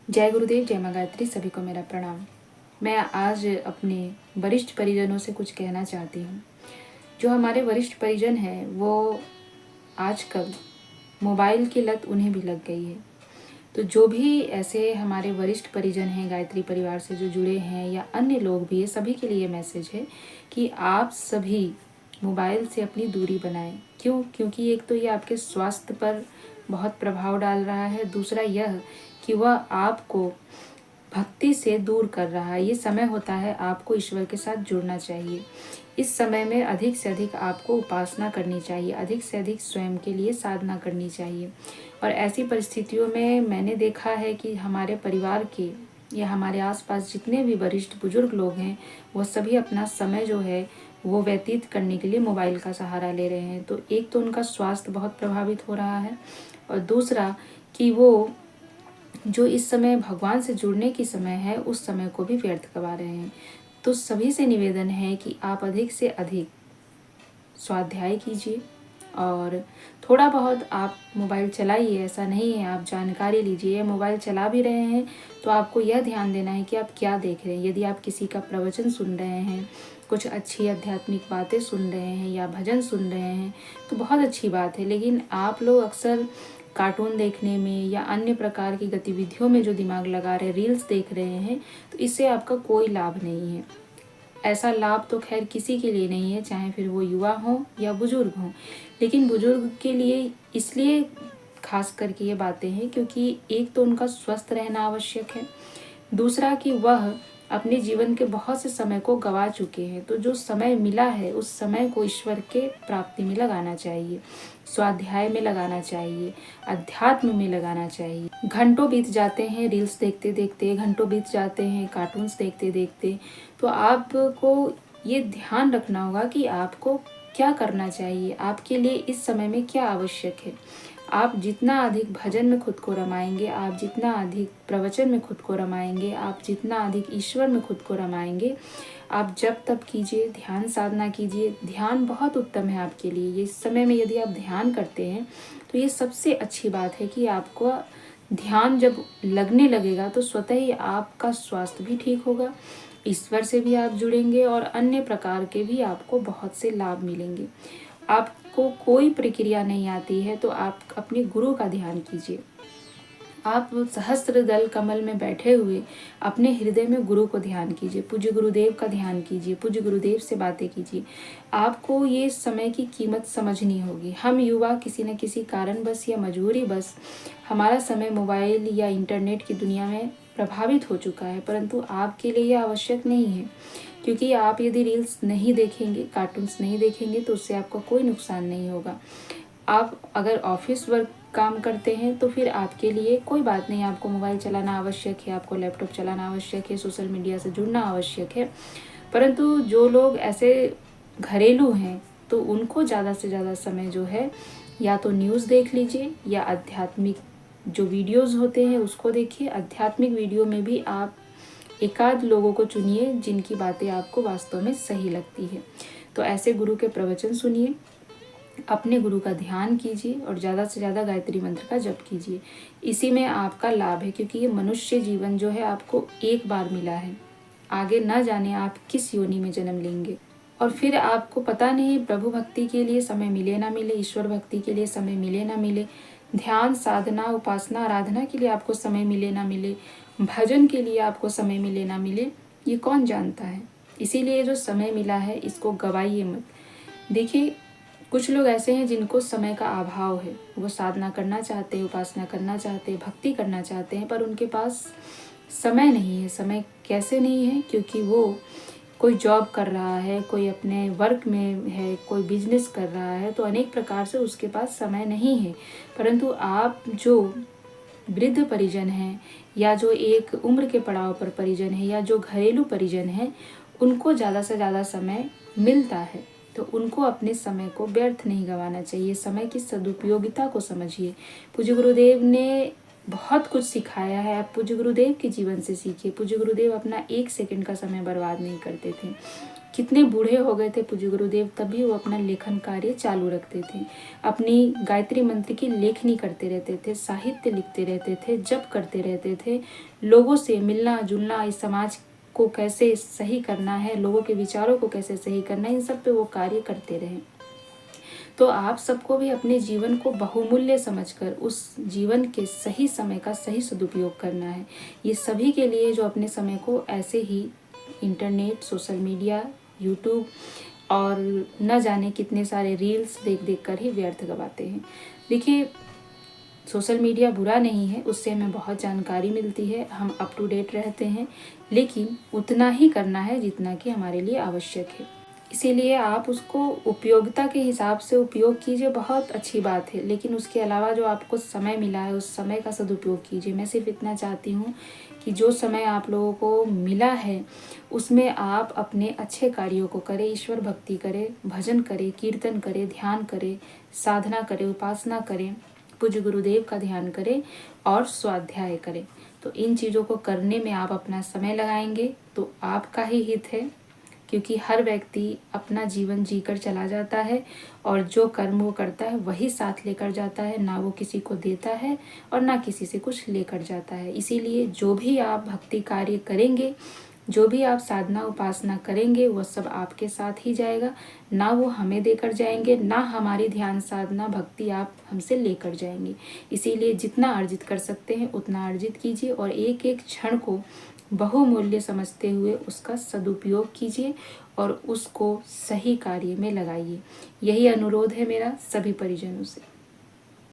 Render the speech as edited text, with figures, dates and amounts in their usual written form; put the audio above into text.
जय गुरुदेव, जय माँ गायत्री। सभी को मेरा प्रणाम। मैं आज अपने वरिष्ठ परिजनों से कुछ कहना चाहती हूँ। जो हमारे वरिष्ठ परिजन हैं वो आजकल मोबाइल की लत उन्हें भी लग गई है। तो जो भी ऐसे हमारे वरिष्ठ परिजन हैं, गायत्री परिवार से जो जुड़े हैं या अन्य लोग भी हैं, सभी के लिए मैसेज है कि आप सभी मोबाइल से अपनी दूरी बनाएं। क्यों? क्योंकि एक तो ये आपके स्वास्थ्य पर बहुत प्रभाव डाल रहा है, दूसरा यह कि वह आपको भक्ति से दूर कर रहा है। ये समय होता है आपको ईश्वर के साथ जुड़ना चाहिए। इस समय में अधिक से अधिक आपको उपासना करनी चाहिए, अधिक से अधिक स्वयं के लिए साधना करनी चाहिए। और ऐसी परिस्थितियों में मैंने देखा है कि हमारे परिवार के या हमारे आसपास जितने भी वरिष्ठ बुजुर्ग लोग हैं, वो सभी अपना समय जो है वो व्यतीत करने के लिए मोबाइल का सहारा ले रहे हैं। तो एक तो उनका स्वास्थ्य बहुत प्रभावित हो रहा है, और दूसरा कि वो जो इस समय भगवान से जुड़ने की समय है, उस समय को भी व्यर्थ गवा रहे हैं। तो सभी से निवेदन है कि आप अधिक से अधिक स्वाध्याय कीजिए और थोड़ा बहुत आप मोबाइल चलाइए। ऐसा नहीं है, आप जानकारी लीजिए। मोबाइल चला भी रहे हैं तो आपको यह ध्यान देना है कि आप क्या देख रहे हैं। यदि आप किसी का प्रवचन सुन रहे हैं, कुछ अच्छी आध्यात्मिक बातें सुन रहे हैं या भजन सुन रहे हैं तो बहुत अच्छी बात है, लेकिन आप लोग अक्सर कार्टून देखने में या अन्य प्रकार की गतिविधियों में जो दिमाग लगा रहे, रील्स देख रहे हैं, तो इससे आपका कोई लाभ नहीं है। ऐसा लाभ तो खैर किसी के लिए नहीं है, चाहे फिर वो युवा हो या बुजुर्ग हो। लेकिन बुजुर्ग के लिए इसलिए खास करके ये बातें हैं क्योंकि एक तो उनका स्वस्थ रहना आवश्यक है, दूसरा कि वह अपने जीवन के बहुत से समय को गवा चुके हैं। तो जो समय मिला है उस समय को ईश्वर के प्राप्ति में लगाना चाहिए, स्वाध्याय में लगाना चाहिए, अध्यात्म में लगाना चाहिए। घंटों बीत जाते हैं रील्स देखते देखते, घंटों बीत जाते हैं कार्टून्स देखते देखते। तो आपको ये ध्यान रखना होगा कि आपको क्या करना चाहिए, आपके लिए इस समय में क्या आवश्यक है। आप जितना अधिक भजन में खुद को रमाएंगे, आप जितना अधिक प्रवचन में खुद को रमाएंगे, आप जितना अधिक ईश्वर में खुद को रमाएंगे, आप जप तप कीजिए, ध्यान साधना कीजिए। ध्यान बहुत उत्तम है आपके लिए। ये इस समय में यदि आप ध्यान करते हैं तो ये सबसे अच्छी बात है कि आपको ध्यान जब लगने लगेगा तो स्वतः ही आपका स्वास्थ्य भी ठीक होगा, ईश्वर से भी आप जुड़ेंगे और अन्य प्रकार के भी आपको बहुत से लाभ मिलेंगे। आपको कोई प्रक्रिया नहीं आती है तो आप अपने गुरु का ध्यान कीजिए। आप सहस्त्र दल कमल में बैठे हुए अपने हृदय में गुरु को ध्यान कीजिए, पूज्य गुरुदेव का ध्यान कीजिए, पूज्य गुरुदेव से बातें कीजिए। आपको ये समय की कीमत समझनी होगी। हम युवा किसी न किसी कारणवश या मजबूरी बस हमारा समय मोबाइल या इंटरनेट की दुनिया में प्रभावित हो चुका है, परंतु आपके लिए यह आवश्यक नहीं है। क्योंकि आप यदि रील्स नहीं देखेंगे, कार्टून्स नहीं देखेंगे तो उससे आपका कोई नुकसान नहीं होगा। आप अगर ऑफिस वर्क काम करते हैं तो फिर आपके लिए कोई बात नहीं, आपको मोबाइल चलाना आवश्यक है, आपको लैपटॉप चलाना आवश्यक है, सोशल मीडिया से जुड़ना आवश्यक है। परंतु जो लोग ऐसे घरेलू हैं तो उनको ज़्यादा से ज़्यादा समय जो है या तो न्यूज़ देख लीजिए या आध्यात्मिक जो वीडियोज़ होते हैं उसको देखिए। आध्यात्मिक वीडियो में भी आप एकाध लोगों को चुनिए जिनकी बातें आपको वास्तव में सही लगती है। तो ऐसे गुरु के प्रवचन सुनिए, अपने गुरु का ध्यान कीजिए और ज़्यादा से ज़्यादा गायत्री मंत्र का जप कीजिए। इसी में आपका लाभ है, क्योंकि ये मनुष्य जीवन जो है आपको एक बार मिला है। आगे न जाने आप किस योनि में जन्म लेंगे और फिर आपको पता नहीं प्रभु भक्ति के लिए समय मिले ना मिले, ईश्वर भक्ति के लिए समय मिले ना मिले, ध्यान साधना उपासना आराधना के लिए आपको समय मिले ना मिले, भजन के लिए आपको समय मिले ना मिले, ये कौन जानता है। इसीलिए जो समय मिला है इसको गवाइए मत। देखिए, कुछ लोग ऐसे हैं जिनको समय का अभाव है, वो साधना करना चाहते हैं, उपासना करना चाहते हैं, भक्ति करना चाहते हैं, पर उनके पास समय नहीं है। समय कैसे नहीं है? क्योंकि वो कोई जॉब कर रहा है, कोई अपने वर्क में है, कोई बिजनेस कर रहा है, तो अनेक प्रकार से उसके पास समय नहीं है। परंतु आप जो वृद्ध परिजन हैं या जो एक उम्र के पड़ाव पर परिजन है या जो घरेलू परिजन है, उनको ज़्यादा से ज़्यादा समय मिलता है, तो उनको अपने समय को व्यर्थ नहीं गंवाना चाहिए। समय की सदुपयोगिता को समझिए। पूज्य गुरुदेव ने बहुत कुछ सिखाया है, आप पूज्य गुरुदेव के जीवन से सीखिए। पूज्य गुरुदेव अपना 1 सेकंड का समय बर्बाद नहीं करते थे। कितने बूढ़े हो गए थे पूज्य गुरुदेव, तभी वो अपना लेखन कार्य चालू रखते थे। अपनी गायत्री मंत्र की लेखनी करते रहते थे, साहित्य लिखते रहते थे, जप करते रहते थे, लोगों से मिलना जुलना, इस समाज को कैसे सही करना है, लोगों के विचारों को कैसे सही करना है, इन सब पे वो कार्य करते रहे। तो आप सबको भी अपने जीवन को बहुमूल्य समझकर उस जीवन के सही समय का सही सदुपयोग करना है। ये सभी के लिए जो अपने समय को ऐसे ही इंटरनेट, सोशल मीडिया, यूट्यूब और न जाने कितने सारे रील्स देख देख कर ही व्यर्थ गवाते हैं। देखिए, सोशल मीडिया बुरा नहीं है, उससे हमें बहुत जानकारी मिलती है, हम अप टू डेट रहते हैं, लेकिन उतना ही करना है जितना कि हमारे लिए आवश्यक है। इसीलिए आप उसको उपयोगिता के हिसाब से उपयोग कीजिए, बहुत अच्छी बात है, लेकिन उसके अलावा जो आपको समय मिला है उस समय का सदुपयोग कीजिए। मैं सिर्फ इतना चाहती हूँ कि जो समय आप लोगों को मिला है उसमें आप अपने अच्छे कार्यों को करें, ईश्वर भक्ति करें, भजन करें, कीर्तन करें, ध्यान करें, साधना करें, उपासना करें, पूज्य गुरुदेव का ध्यान करें और स्वाध्याय करें। तो इन चीज़ों को करने में आप अपना समय लगाएंगे तो आपका ही हित है, क्योंकि हर व्यक्ति अपना जीवन जीकर चला जाता है और जो कर्म वो करता है वही साथ लेकर जाता है, ना वो किसी को देता है और ना किसी से कुछ लेकर जाता है। इसीलिए जो भी आप भक्ति कार्य करेंगे, जो भी आप साधना उपासना करेंगे, वो सब आपके साथ ही जाएगा, ना वो हमें देकर जाएंगे, ना हमारी ध्यान साधना भक्ति आप हमसे लेकर जाएंगे। इसीलिए जितना अर्जित कर सकते हैं उतना अर्जित कीजिए और एक एक क्षण को बहुमूल्य समझते हुए उसका सदुपयोग कीजिए और उसको सही कार्य में लगाइए। यही अनुरोध है मेरा सभी परिजनों से।